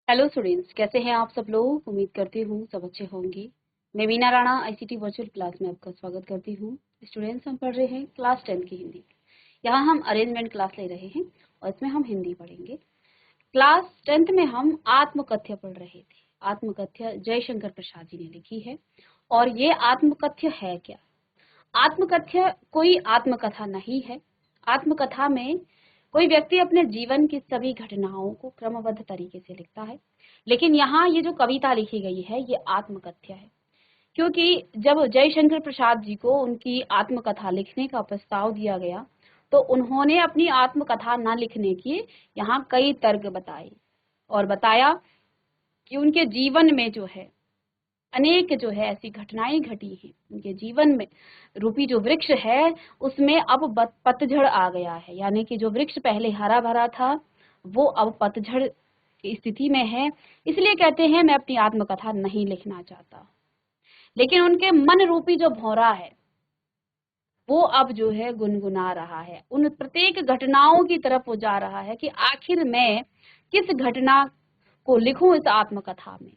Hello students, कैसे हैं आप सब लोग। उम्मीद करती हूँ सब अच्छे होंगे। मैं Veena Rana ICT virtual class में आपका स्वागत करती हूँ। स्टूडेंट्स, हम पढ़ रहे हैं क्लास 10 की हिंदी। यहाँ हम अरेंजमेंट क्लास ले रहे हैं और इसमें हम हिंदी पढ़ेंगे। क्लास 10th में हम आत्मकथ्य पढ़ रहे थे। आत्मकथ्य जयशंकर प्रसाद जी ने लिखी है। और ये आत्मकथ्य है क्या? आत्मकथ्य कोई आत्मकथा नहीं है। आत्मकथा में कोई व्यक्ति अपने जीवन की सभी घटनाओं को क्रमबद्ध तरीके से लिखता है, लेकिन यहाँ ये जो कविता लिखी गई है ये आत्मकथ्य है। क्योंकि जब जयशंकर प्रसाद जी को उनकी आत्मकथा लिखने का प्रस्ताव दिया गया तो उन्होंने अपनी आत्मकथा न लिखने की यहाँ कई तर्क बताए और बताया कि उनके जीवन में जो है अनेक जो है ऐसी घटनाएं घटी हैं। उनके जीवन में रूपी जो वृक्ष है उसमें अब पतझड़ आ गया है, यानी कि जो वृक्ष पहले हरा भरा था वो अब पतझड़ की स्थिति में है। इसलिए कहते हैं मैं अपनी आत्मकथा नहीं लिखना चाहता। लेकिन उनके मन रूपी जो भौरा है वो अब जो है गुनगुना रहा है। उन प्रत्येक घटनाओं की तरफ वो जा रहा है कि आखिर मैं किस घटना को लिखूं इस आत्मकथा में।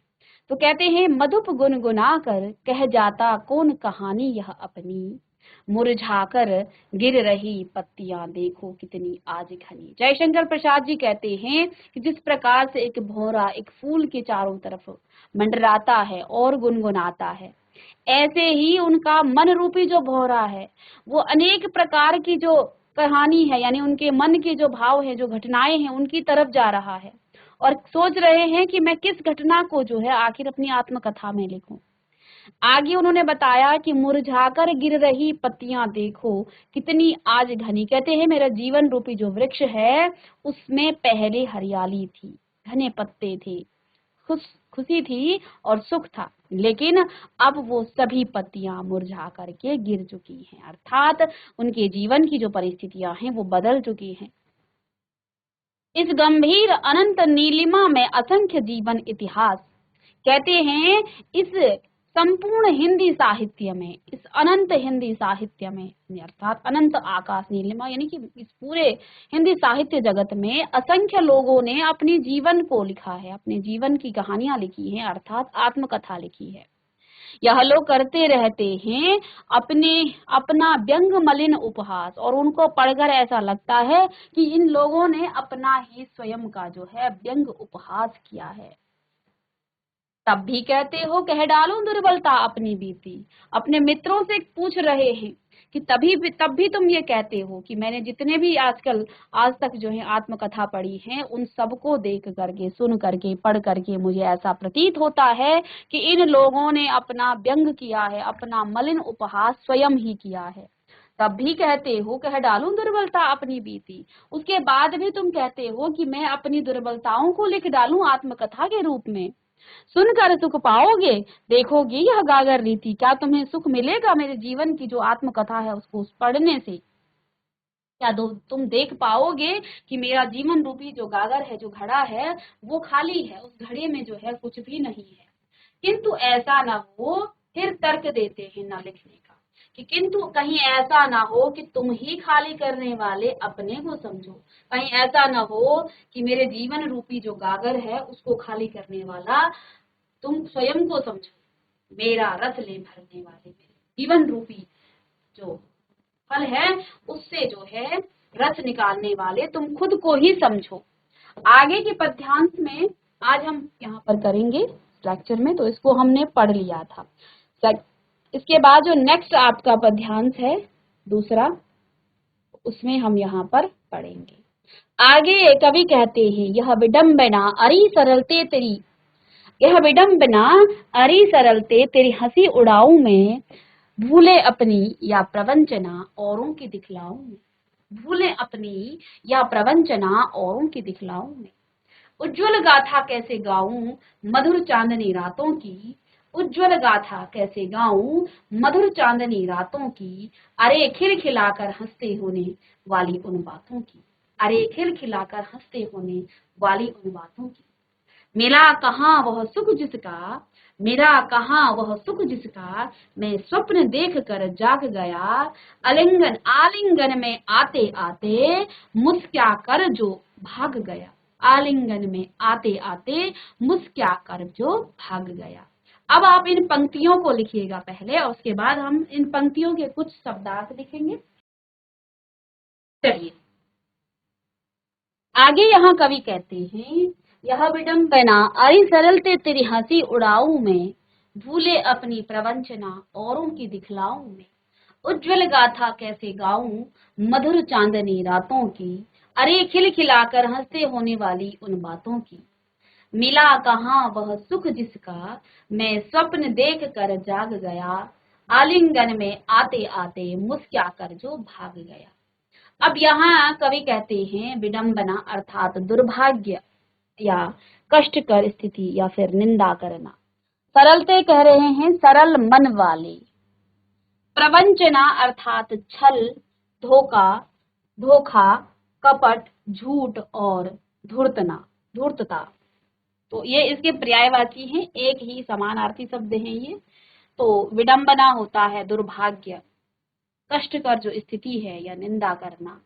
तो कहते हैं मधुप गुनगुना कर कह जाता कौन कहानी यह अपनी, मुरझाकर गिर रही पत्तियां देखो कितनी आज घनी। जयशंकर प्रसाद जी कहते हैं कि जिस प्रकार से एक भौरा एक फूल के चारों तरफ मंडराता है और गुनगुनाता है, ऐसे ही उनका मन रूपी जो भौरा है वो अनेक प्रकार की जो कहानी है, यानी उनके मन के जो भाव है, जो घटनाएं हैं, उनकी तरफ जा रहा है और सोच रहे हैं कि मैं किस घटना को जो है आखिर अपनी आत्मकथा में लिखूं। आगे उन्होंने बताया कि मुरझाकर गिर रही पत्तियां देखो कितनी आज घनी। कहते हैं मेरा जीवन रूपी जो वृक्ष है उसमें पहले हरियाली थी, घने पत्ते थे, खुशी थी और सुख था, लेकिन अब वो सभी पत्तियां मुरझा करके गिर चुकी हैं। अर्थात उनके जीवन की जो परिस्थितियां हैं वो बदल चुकी हैं। इस गंभीर अनंत नीलिमा में असंख्य जीवन इतिहास, कहते हैं इस संपूर्ण हिंदी साहित्य में, इस अनंत हिंदी साहित्य में, अर्थात अनंत आकाश नीलिमा, यानी कि इस पूरे हिंदी साहित्य जगत में असंख्य लोगों ने अपने जीवन को लिखा है, अपने जीवन की कहानियां लिखी हैं, अर्थात आत्मकथा लिखी है। यह लोग करते रहते हैं अपने अपना व्यंग मलिन उपहास, और उनको पढ़कर ऐसा लगता है कि इन लोगों ने अपना ही स्वयं का जो है व्यंग उपहास किया है। तब भी कहते हो कह डालूं दुर्बलता अपनी बीती। अपने मित्रों से पूछ रहे हैं कि तब भी तुम ये कहते हो कि मैंने जितने भी आजकल आज तक जो है आत्मकथा पढ़ी है उन सबको देख करके, सुन करके, पढ़ करके मुझे ऐसा प्रतीत होता है कि इन लोगों ने अपना व्यंग किया है, अपना मलिन उपहास स्वयं ही किया है। तब भी कहते हो कह डालूं दुर्बलता अपनी बीती। उसके बाद भी तुम कहते हो कि मैं अपनी दुर्बलताओं को लिख डालूं आत्मकथा के रूप में। सुनकर सुख पाओगे, देखोगे यह गागर रीति, क्या तुम्हें सुख मिलेगा मेरे जीवन की जो आत्मकथा है उसको पढ़ने से? क्या तुम देख पाओगे कि मेरा जीवन रूपी जो गागर है, जो घड़ा है, वो खाली है, उस घड़े में जो है कुछ भी नहीं है। किंतु ऐसा ना हो, फिर तर्क देते हैं ना लिखने का, कि किंतु कहीं ऐसा ना हो कि तुम ही खाली करने वाले अपने को समझो, कहीं ऐसा ना हो कि मेरे जीवन रूपी जो गागर है उसको खाली करने वाला तुम स्वयं को समझो, मेरा रस ले भरने वाले, मेरे जीवन रूपी जो फल है उससे जो है रस निकालने वाले तुम खुद को ही समझो। आगे के पद्यांश में आज हम यहाँ पर करेंगे लेक्चर में, तो इसको हमने पढ़ लिया था। इसके बाद जो नेक्स्ट आपका पद्यांश है दूसरा, उसमें हम यहाँ पर पढ़ेंगे। आगे कवि कहते हैं यह विडंबना अरी सरलते तेरी, यह विडंबना अरी सरलते तेरी हंसी उड़ाऊं में, भूले अपनी या प्रवंचना औरों की दिखलाऊं में, भूले अपनी या प्रवंचना औरों की दिखलाऊं में। उज्ज्वल गाथा कैसे गाऊं मधुर चांदनी रातों की, उज्ज्वल गाथा कैसे गाऊं मधुर चांदनी रातों की, अरे खिलखिलाकर हंसते होने वाली उन बातों की, अरे खिलखिलाकर हंसते होने वाली उन बातों की। मिला कहाँ वह सुख जिसका, मेरा कहाँ वह सुख जिसका, मैं स्वप्न देख कर जाग गया, आलिंगन आलिंगन में आते आते मुस्क्या कर जो भाग गया। आलिंगन में आते आते मुस्कुरा कर जो भाग गया। अब आप इन पंक्तियों को लिखिएगा पहले और उसके बाद हम इन पंक्तियों के कुछ शब्दार्थ लिखेंगे। चलिए आगे यहाँ कवि कहते हैं, यह विडंबना अरे सरलते तेरी हंसी उड़ाऊ में, भूले अपनी प्रवंचना औरों की दिखलाऊं में, उज्जवल गाथा कैसे गाऊं मधुर चांदनी रातों की, अरे खिलखिलाकर हंसते होने वाली उन बातों की, मिला कहाँ वह सुख जिसका मैं स्वप्न देख कर जाग गया, आलिंगन में आते आते मुस्कुरा कर जो भाग गया। अब यहाँ कवि कहते हैं विडंबना अर्थात दुर्भाग्य या कष्टकर स्थिति या फिर निंदा करना। सरलते कह रहे हैं सरल मन वाले। प्रवंचना अर्थात छल, धोखा, धोखा, कपट, झूठ और धूर्तता। तो ये इसके पर्यायवाची हैं, एक ही समानार्थी शब्द हैं ये। तो विडंबना होता है दुर्भाग्य, कष्टकर जो स्थिति है या निंदा करना।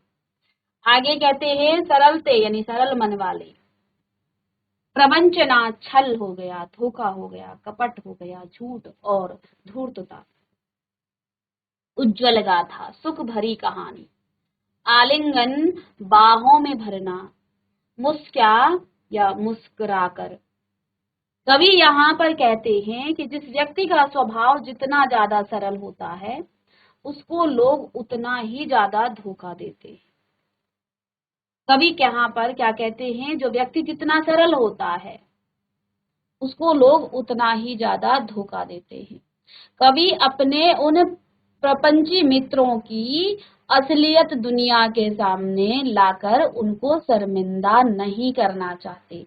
आगे कहते हैं सरलते यानी सरल मन वाले। प्रवंचना छल हो गया, धोखा हो गया, कपट हो गया, झूठ और धूर्तता। उज्जवल गाथा सुख भरी कहानी। आलिंगन बाहों में भरना, मुस्कुरा या मुस्कुराकर। कवि यहाँ पर कहते हैं कि जिस व्यक्ति का स्वभाव जितना ज्यादा सरल होता है उसको लोग उतना ही ज्यादा धोखा देते हैं। कवि यहाँ पर क्या कहते हैं, जो व्यक्ति जितना सरल होता है उसको लोग उतना ही ज्यादा धोखा देते हैं। कवि अपने उन प्रपंची मित्रों की असलियत दुनिया के सामने लाकर उनको शर्मिंदा नहीं करना चाहते,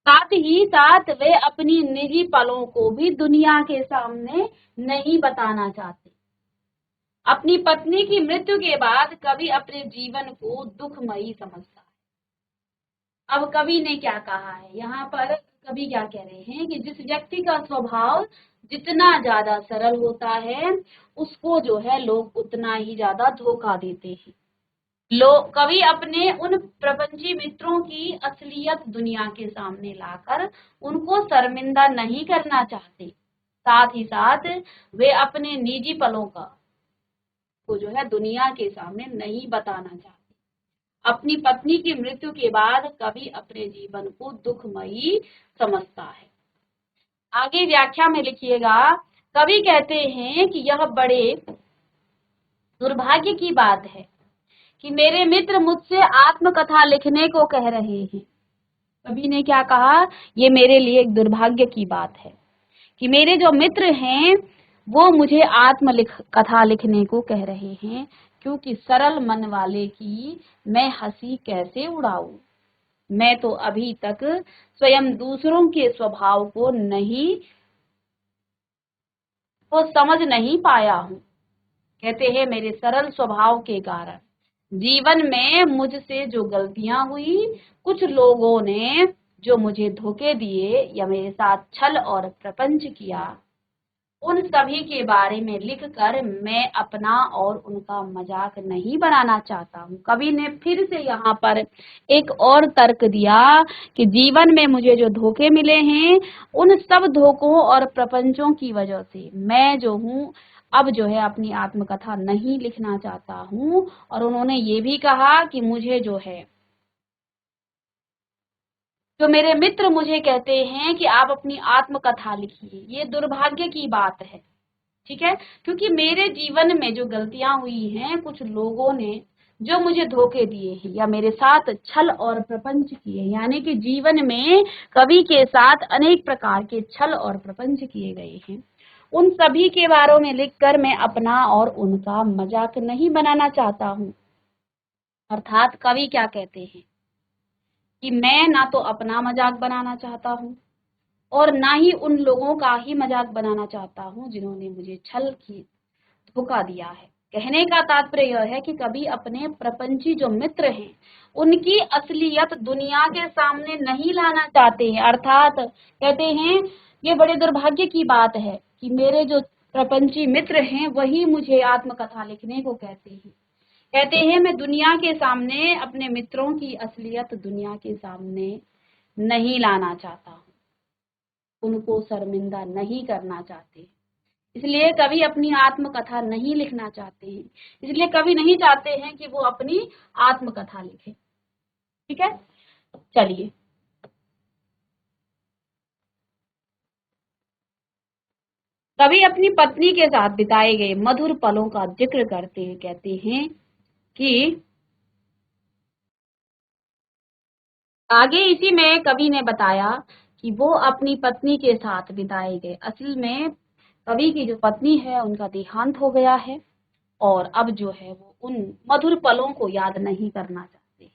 साथ ही साथ वे अपनी निजी पलों को भी दुनिया के सामने नहीं बताना चाहते। अपनी पत्नी की मृत्यु के बाद कवि अपने जीवन को दुखमयी समझता है। अब कवि ने क्या कहा है, यहाँ पर कवि क्या कह रहे हैं कि जिस व्यक्ति का स्वभाव जितना ज्यादा सरल होता है उसको जो है लोग उतना ही ज्यादा धोखा देते हैं। लोग कवि अपने उन प्रपंची मित्रों की असलियत दुनिया के सामने लाकर उनको शर्मिंदा नहीं करना चाहते, साथ ही साथ वे अपने निजी पलों को जो है दुनिया के सामने नहीं बताना चाहते। अपनी पत्नी की मृत्यु के बाद कवि अपने जीवन को दुखमयी समझता है। आगे व्याख्या में लिखिएगा, कवि कहते हैं कि यह बड़े दुर्भाग्य की बात है कि मेरे मित्र मुझसे आत्मकथा लिखने को कह रहे हैं। कवि ने क्या कहा, ये मेरे लिए एक दुर्भाग्य की बात है कि मेरे जो मित्र हैं वो मुझे कथा लिखने को कह रहे हैं, क्योंकि सरल मन वाले की मैं हंसी कैसे उड़ाऊं। मैं तो अभी तक स्वयं दूसरों के स्वभाव को समझ नहीं पाया हूं। कहते हैं मेरे सरल स्वभाव के कारण जीवन में मुझसे जो गलतियां हुई, कुछ लोगों ने जो मुझे धोखे दिए या मेरे साथ छल और प्रपंच किया, उन सभी के बारे में लिखकर मैं अपना और उनका मजाक नहीं बनाना चाहता हूँ। कवि ने फिर से यहाँ पर एक और तर्क दिया कि जीवन में मुझे जो धोखे मिले हैं उन सब धोखों और प्रपंचों की वजह से मैं जो हूँ अब जो है अपनी आत्मकथा नहीं लिखना चाहता हूँ। और उन्होंने ये भी कहा कि मुझे जो है जो मेरे मित्र मुझे कहते हैं कि आप अपनी आत्मकथा लिखिए, ये दुर्भाग्य की बात है। ठीक है, क्योंकि मेरे जीवन में जो गलतियां हुई हैं, कुछ लोगों ने जो मुझे धोखे दिए हैं या मेरे साथ छल और प्रपंच किए, यानी कि जीवन में कवि के साथ अनेक प्रकार के छल और प्रपंच किए गए हैं, उन सभी के बारे में लिखकर मैं अपना और उनका मजाक नहीं बनाना चाहता हूँ। अर्थात कवि क्या कहते हैं कि मैं ना तो अपना मजाक बनाना चाहता हूँ और ना ही उन लोगों का ही मजाक बनाना चाहता हूँ जिन्होंने मुझे छल की धोखा दिया है। कहने का तात्पर्य यह है कि कभी अपने प्रपंची जो मित्र हैं उनकी असलियत दुनिया के सामने नहीं लाना चाहते हैं। अर्थात कहते हैं ये बड़े दुर्भाग्य की बात है कि मेरे जो प्रपंची मित्र हैं वही मुझे आत्मकथा लिखने को कहते हैं। कहते हैं मैं दुनिया के सामने अपने मित्रों की असलियत दुनिया के सामने नहीं लाना चाहता हूँ, उनको शर्मिंदा नहीं करना चाहते, इसलिए कभी अपनी आत्मकथा नहीं लिखना चाहते हैं, इसलिए कभी नहीं चाहते हैं कि वो अपनी आत्मकथा लिखे। ठीक है, चलिए। कभी अपनी पत्नी के साथ बिताए गए मधुर पलों का जिक्र करते हुए कहते हैं कि आगे इसी में कवि ने बताया कि वो अपनी पत्नी के साथ बिताए गए, असल में कवि की जो पत्नी है उनका देहांत हो गया है और अब जो है वो उन मधुर पलों को याद नहीं करना चाहते।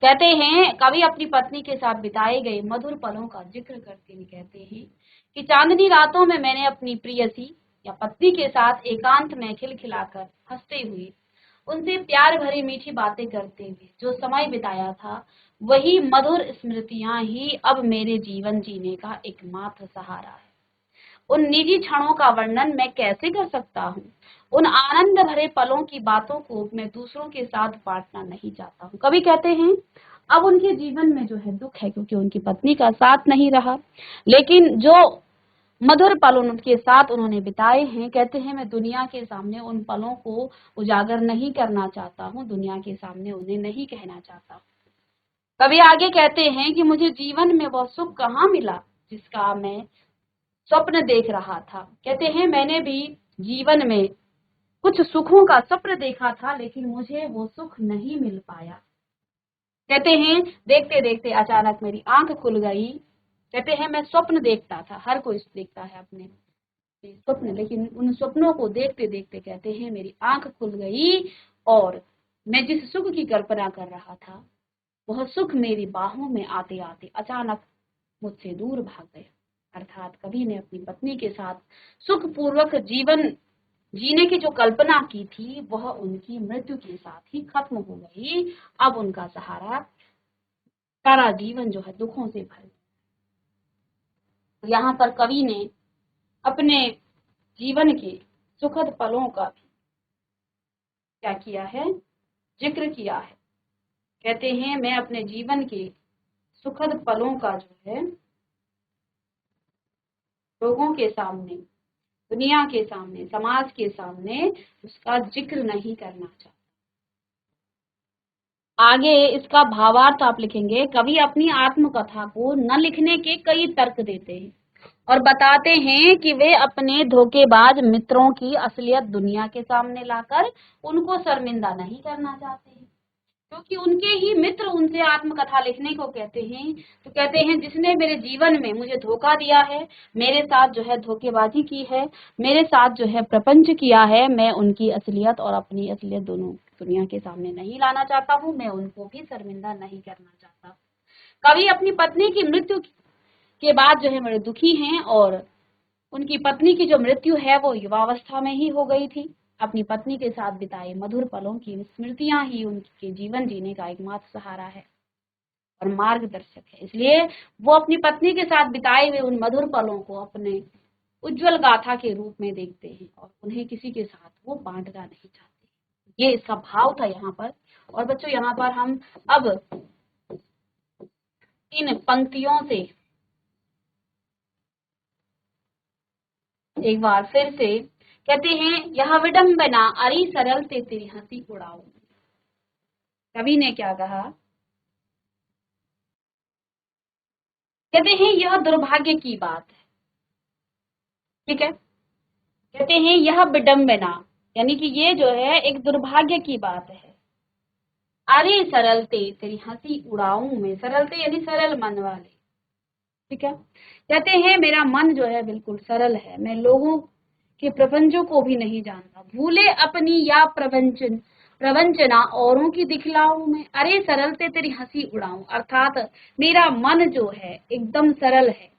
कहते हैं कवि अपनी पत्नी के साथ बिताए गए मधुर पलों का जिक्र करते हुए कहते हैं कि चांदनी रातों में मैंने अपनी प्रियसी या पत्नी के साथ एकांत में खिलखिलाकर हंसते हुए उनसे प्यार भरी मीठी बातें करते हुए जो समय बिताया था, वही मधुर स्मृतियां ही अब मेरे जीवन जीने का एकमात्र सहारा है। उन निजी क्षणों का वर्णन मैं कैसे कर सकता हूँ? उन आनंद भरे पलों की बातों को मैं दूसरों के साथ बांटना नहीं चाहता हूँ। कवि कहते हैं अब उनके जीवन में जो है दुख है क्योंकि उनकी पत्नी का साथ नहीं रहा, लेकिन जो मधुर पल उनके साथ उन्होंने बिताए हैं, कहते हैं मैं दुनिया के सामने उन पलों को उजागर नहीं करना चाहता हूँ, दुनिया के सामने उन्हें नहीं कहना चाहता। कवि आगे कहते हैं कि मुझे जीवन में वह सुख कहाँ मिला जिसका मैं स्वप्न देख रहा था। कहते हैं मैंने भी जीवन में कुछ सुखों का स्वप्न देखा था, लेकिन मुझे वो सुख नहीं मिल पाया। कहते हैं देखते देखते अचानक मेरी आंख खुल गई। कहते हैं मैं स्वप्न देखता था, हर कोई देखता है अपने स्वप्न, लेकिन उन स्वप्नों को देखते देखते कहते हैं मेरी आंख खुल गई और मैं जिस सुख की कल्पना कर रहा था वह सुख मेरी बाहों में आते आते अचानक मुझसे दूर भाग गया। अर्थात कवि ने अपनी पत्नी के साथ सुखपूर्वक जीवन जीने की जो कल्पना की थी वह उनकी मृत्यु के साथ ही खत्म हो गई। अब उनका सहारा सारा जीवन जो है दुखों से भर। यहाँ पर कवि ने अपने जीवन के सुखद पलों का भी क्या किया है, जिक्र किया है। कहते हैं मैं अपने जीवन के सुखद पलों का जो है लोगों के सामने, दुनिया के सामने, समाज के सामने उसका जिक्र नहीं करना चाहता। आगे इसका भावार्थ आप लिखेंगे, कवि अपनी आत्मकथा को न लिखने के कई तर्क देते हैं और बताते हैं कि वे अपने धोखेबाज मित्रों की असलियत दुनिया के सामने लाकर उनको शर्मिंदा नहीं करना चाहते हैं, क्योंकि उनके ही मित्र उनसे आत्मकथा लिखने को कहते हैं। तो कहते हैं जिसने मेरे जीवन में मुझे धोखा दिया है, मेरे साथ जो है धोखेबाजी की है, मेरे साथ जो है प्रपंच किया है, मैं उनकी असलियत और अपनी असलियत दोनों दुनिया के सामने नहीं लाना चाहता हूँ, मैं उनको भी शर्मिंदा नहीं करना चाहता। कवि अपनी पत्नी की मृत्यु के बाद जो है बड़े दुखी हैं और उनकी पत्नी की जो मृत्यु है वो युवावस्था में ही हो गई थी। अपनी पत्नी के साथ बिताए मधुर पलों की स्मृतियां ही उनके जीवन जीने का एकमात्र सहारा है और मार्गदर्शक है, इसलिए वो अपनी पत्नी के साथ बिताए हुए उन मधुर पलों को अपने उज्जवल गाथा के रूप में देखते हैं और उन्हें किसी के साथ वो बांटना नहीं चाहते। ये इसका भाव था यहाँ पर। और बच्चों यहाँ पर हम अब इन पंक्तियों से एक बार फिर से कहते हैं यह विडंबना अरी सरल ते तेरी हंसी उड़ाओ। कवि ने क्या कहा, कहते हैं यह दुर्भाग्य की बात है। ठीक है, कहते हैं यह विडंबना यानी कि ये जो है एक दुर्भाग्य की बात है। अरे सरलते तेरी हंसी उड़ाऊं मैं, सरलते यानी सरल मन वाले। ठीक है, कहते हैं मेरा मन जो है बिल्कुल सरल है, मैं लोगों के प्रपंचों को भी नहीं जानता, भूले अपनी या प्रवंचना औरों की दिखलाऊं मैं, अरे सरलते तेरी हंसी उड़ाऊं। अर्थात मेरा मन जो है एकदम सरल है।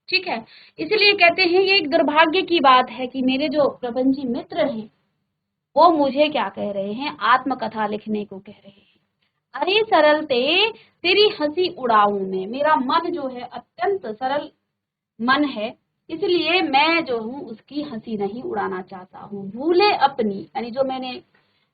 ठीक है, इसलिए कहते हैं ये एक दुर्भाग्य की बात है कि मेरे जो प्रपंची मित्र हैं वो मुझे क्या कह रहे हैं, आत्मकथा लिखने को कह रहे हैं। अरे सरलते तेरी हंसी उड़ाऊं मैं, मेरा मन जो है अत्यंत सरल मन है, इसलिए मैं जो हूँ उसकी हंसी नहीं उड़ाना चाहता हूँ। भूले अपनी यानी जो मैंने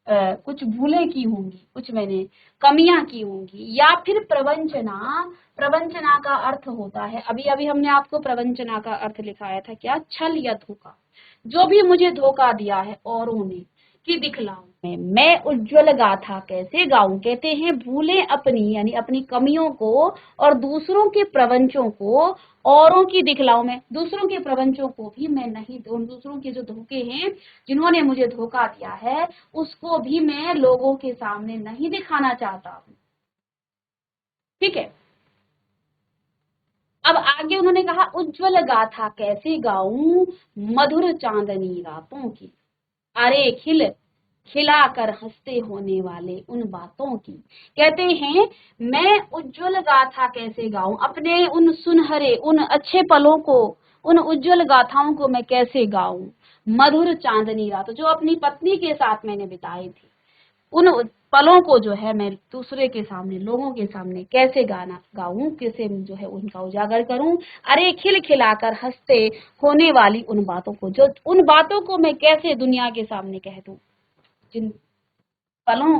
कुछ भूलें की होंगी, कुछ मैंने कमियां की होंगी, या फिर प्रवंचना। प्रवंचना का अर्थ होता है, अभी अभी हमने आपको प्रवंचना का अर्थ लिखाया था, क्या? छल या धोखा। जो भी मुझे धोखा दिया है औरों ने, कि दिखलाऊं मैं उज्जवल गाथा कैसे गाऊं। कहते हैं भूलें अपनी यानी अपनी कमियों को और दूसरों के प्रवंचों को औरों की दिखलाऊं मैं। दूसरों के प्रवंचों को भी मैं नहीं, उन दूसरों के जो धोखे हैं, जिन्होंने मुझे धोखा दिया है, उसको भी मैं लोगों के सामने नहीं दिखाना चाहता हूँ। ठीक है, अब आगे उन्होंने कहा उज्जवल गाथा कैसे गाऊं मधुर चांदनी रातों की। अरे खिला कर हंसते होने वाले उन बातों की। कहते हैं मैं उज्जवल गाथा कैसे गाऊं, अपने उन सुनहरे उन अच्छे पलों को, उन उज्जवल गाथाओं को मैं कैसे गाऊं। मधुर चांदनी रात, जो अपनी पत्नी के साथ मैंने बिताई थी, उन पलों को जो है मैं दूसरे के सामने, लोगों के सामने कैसे गाना गाऊं, कैसे जो है उनका उजागर करूं। अरे खिलाकर हंसते होने वाली उन बातों को, जो उन बातों को मैं कैसे दुनिया के सामने कह दूं, जिन पलों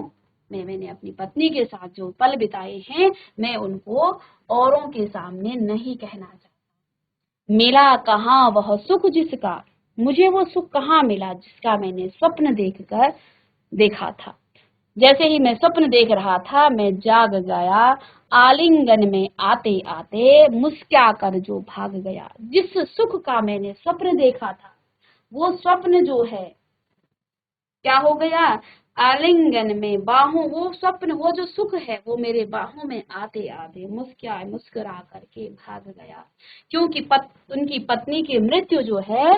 में मैंने अपनी पत्नी के साथ जो पल बिताए हैं, मैं उनको औरों के सामने नहीं कहना चाहता। मिला कहाँ वह सुख जिसका, मुझे वो सुख कहाँ मिला जिसका मैंने स्वप्न देखकर देखा था। जैसे ही मैं स्वप्न देख रहा था, मैं जाग गया आलिंगन में आते आते, मुस्क्या कर जो भाग गया। जिस सुख का मैंने स्वप्न देखा था, वो स्वप्न जो है क्या हो गया, आलिंगन में, बाहों, वो स्वप्न, वो जो सुख है, वो मेरे बाहों में आते आते मुस्कुरा करके भाग गया। क्योंकि उनकी पत्नी की मृत्यु जो है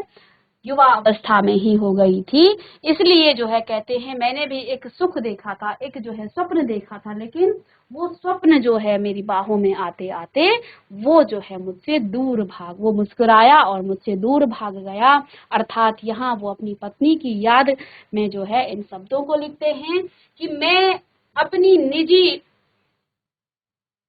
युवा अवस्था में ही हो गई थी। इसलिए जो है कहते हैं मैंने भी एक सुख देखा था, एक जो है स्वप्न देखा था, लेकिन वो स्वप्न जो है मेरी बाहों में आते आते वो जो है मुझसे दूर भाग, वो मुस्कुराया और मुझसे दूर भाग गया। अर्थात यहाँ वो अपनी पत्नी की याद में जो है इन शब्दों को लिखते हैं कि मैं अपनी निजी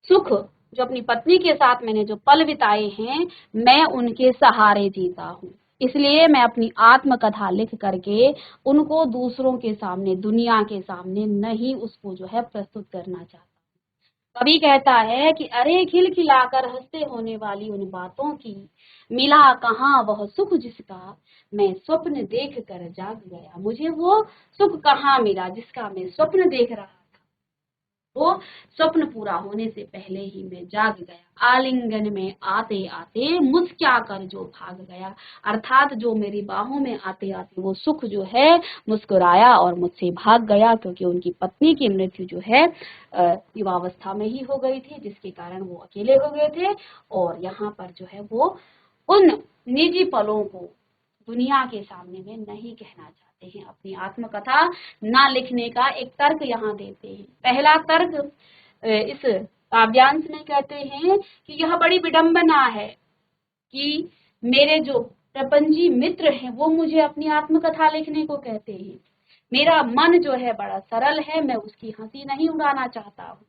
सुख, जो अपनी पत्नी के साथ मैंने जो पल बिताए हैं, मैं उनके सहारे जीता हूँ। इसलिए मैं अपनी आत्मकथा लिख करके उनको दूसरों के सामने, दुनिया के सामने नहीं उसको जो है प्रस्तुत करना चाहता। कवि कहता है कि अरे खिलाकर हंसते होने वाली उन बातों की, मिला कहाँ वह सुख जिसका मैं स्वप्न देख कर जाग गया। मुझे वो सुख कहाँ मिला जिसका मैं स्वप्न देख रहा, वो स्वप्न पूरा होने से पहले ही मैं जाग गया। आलिंगन में आते आते मुस्क्या कर जो भाग गया। अर्थात जो मेरी बाहों में आते आते वो सुख जो है मुस्कुराया और मुझसे भाग गया, क्योंकि उनकी पत्नी की मृत्यु जो है युवावस्था में ही हो गई थी, जिसके कारण वो अकेले हो गए थे। और यहाँ पर जो है वो उन निजी पलों को दुनिया के सामने में नहीं कहना चाहते हैं। अपनी आत्मकथा ना लिखने का एक तर्क यहाँ देते हैं। पहला तर्क इस काव्यांश में कहते हैं कि यह बड़ी विडंबना है कि मेरे जो प्रपंची मित्र हैं वो मुझे अपनी आत्मकथा लिखने को कहते हैं। मेरा मन जो है बड़ा सरल है, मैं उसकी हंसी नहीं उड़ाना चाहता हूँ।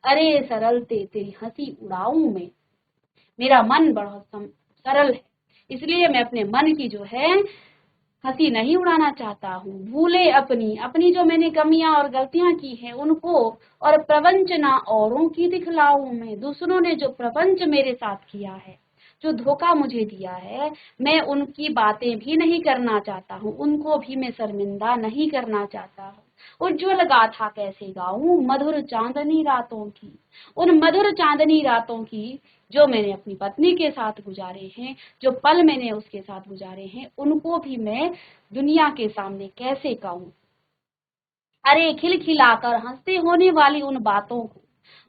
अरे सरलते तेरी हंसी उड़ाऊं मैं, मेरा मन बड़ा सरल है, इसलिए मैं अपने मन की जो है हंसी नहीं उड़ाना चाहता हूँ। भूले अपनी अपनी जो मैंने कमियां और गलतियां की हैं उनको, और प्रवंचना औरों की दिखलाऊं मैं। दूसरों ने जो प्रपंच मेरे साथ किया है, जो धोखा मुझे दिया है, मैं उनकी बातें भी नहीं करना चाहता हूँ, उनको भी मैं शर्मिंदा नहीं करना चाहता हूँ। उज्जवल गाथा कैसे गाऊं मधुर चांदनी रातों की, उन मधुर चांदनी रातों की जो मैंने अपनी पत्नी के साथ गुजारे हैं, जो पल मैंने उसके साथ गुजारे हैं, उनको भी मैं दुनिया के सामने कैसे कहूं। अरे खिलाकर हंसते होने वाली उन बातों को,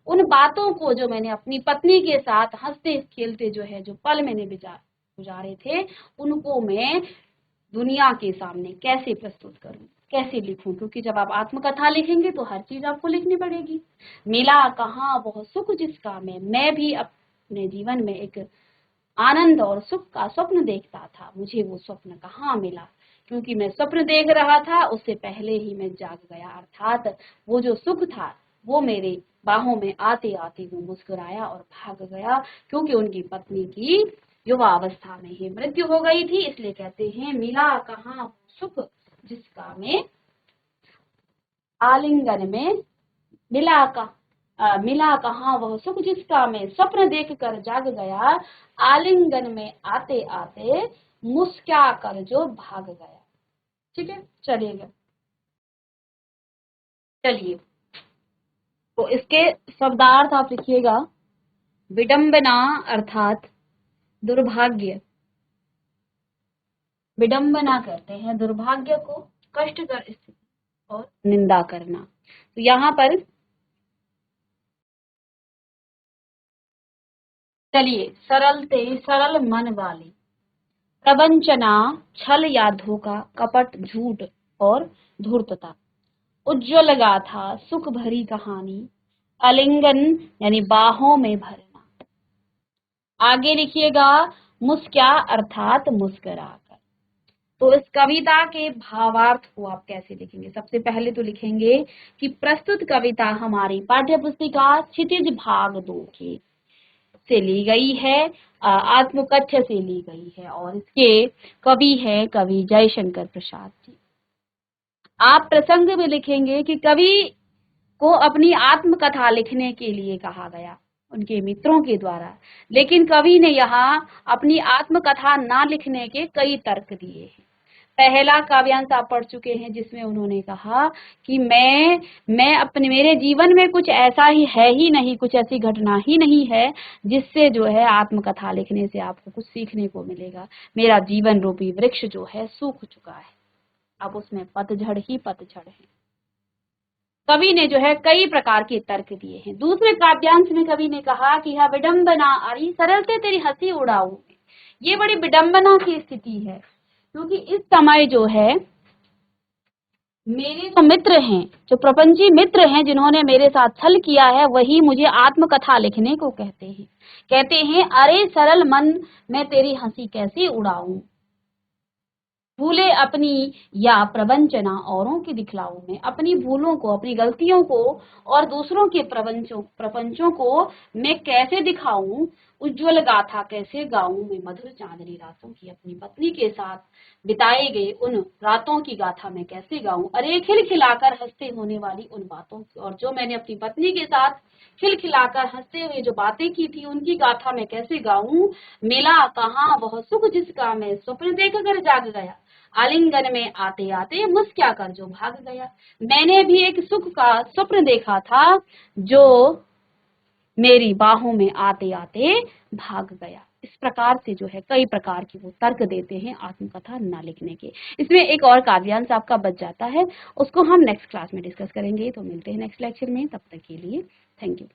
उन बातों को जो मैंने अपनी पत्नी के साथ हंसते खेलते जो है जो पल मैंने गुजारे थे, उनको मैं दुनिया के सामने कैसे प्रस्तुत करूं, कैसे लिखूं। क्योंकि जब आप आत्मकथा लिखेंगे तो हर चीज आपको लिखनी पड़ेगी। मिला कहाँ वह सुख जिसका मैं भी अपने जीवन में एक आनंद और सुख का स्वप्न देखता था, मुझे वो स्वप्न कहाँ मिला। क्योंकि मैं स्वप्न देख रहा था उससे पहले ही मैं जाग गया। अर्थात वो जो सुख था वो मेरे बाहों में आते आते वो मुस्कुराया और भाग गया, क्योंकि उनकी पत्नी की युवा अवस्था में ही मृत्यु हो गई थी। इसलिए कहते हैं मिला कहाँ सुख जिसका मैं आलिंगन में मिला कहाँ वह सुख जिसका मैं स्वप्न देख कर जाग गया, आलिंगन में आते आते मुस्कुरा कर जो भाग गया। ठीक है, चलिएगा, चलिए तो इसके शब्दार्थ आप लिखिएगा। विडंबना अर्थात दुर्भाग्य, विडंबना करते हैं दुर्भाग्य को, कष्टकर स्थिति और निंदा करना। तो यहाँ पर चलिए, सरल मन वाली, प्रवंचना छल या धोखा, कपट झूठ और धूर्तता, उज्ज्वल गाथा सुख भरी कहानी, आलिंगन यानी बाहों में भरना। आगे लिखिएगा, मुस्कुरा अर्थात मुस्कुराकर। तो इस कविता के भावार्थ को आप कैसे लिखेंगे? सबसे पहले तो लिखेंगे कि प्रस्तुत कविता हमारी पाठ्य पुस्तिका क्षितिज भाग 2 के से ली गई है, आत्मकथ्य से ली गई है, और इसके कवि है कवि जयशंकर प्रसाद जी। आप प्रसंग में लिखेंगे कि कवि को अपनी आत्मकथा लिखने के लिए कहा गया उनके मित्रों के द्वारा, लेकिन कवि ने यहाँ अपनी आत्मकथा ना लिखने के कई तर्क दिए हैं। पहला काव्यांश आप पढ़ चुके हैं जिसमें उन्होंने कहा कि मैं अपने मेरे जीवन में कुछ ऐसा ही है ही नहीं, कुछ ऐसी घटना ही नहीं है जिससे जो है आत्मकथा लिखने से आपको कुछ सीखने को मिलेगा। मेरा जीवन रूपी वृक्ष जो है सूख चुका है, अब उसमें पतझड़ ही पतझड़ है। कवि ने जो है कई प्रकार के तर्क दिए हैं। दूसरे काव्यांश में कवि ने कहा कि यह विडंबना अरे सरल से तेरी हंसी उड़ाऊ, ये बड़ी विडंबना की स्थिति है, क्योंकि इस समय जो है मेरे जो मित्र हैं, जो प्रपंची मित्र हैं जिन्होंने मेरे साथ छल किया है, वही मुझे आत्मकथा लिखने को कहते हैं अरे सरल मन मैं तेरी हंसी कैसे उड़ाऊं, भूले अपनी या प्रवंचना औरों की दिखलाऊ में, अपनी भूलों को, अपनी गलतियों को और दूसरों के प्रपंचों को मैं कैसे दिखाऊं, उज्जवल गाथा कैसे गाऊं, मैं मधुर चांदनी रातों की अपनी पत्नी के साथ बिताए गए उन रातों की गाथा मैं कैसे गाऊं, अरे खिलखिलाकर हंसते होने वाली उन बातों की, और जो मैंने अपनी पत्नी के साथ खिलखिलाकर हंसते हुए जो बातें की थी उनकी गाथा मैं कैसे गाऊं, मिला कहाँ वह सुख जिसका मैं स्वप्न देख कर जाग गया, आलिंगन में आते आते मुस्कुरा कर जो भाग गया। मैंने भी एक सुख का स्वप्न देखा था जो मेरी बाहों में आते आते भाग गया। इस प्रकार से जो है कई प्रकार की वो तर्क देते हैं आत्मकथा न लिखने के। इसमें एक और काव्यांश आपका बच जाता है, उसको हम नेक्स्ट क्लास में डिस्कस करेंगे। तो मिलते हैं नेक्स्ट लेक्चर में, तब तक के लिए थैंक यू।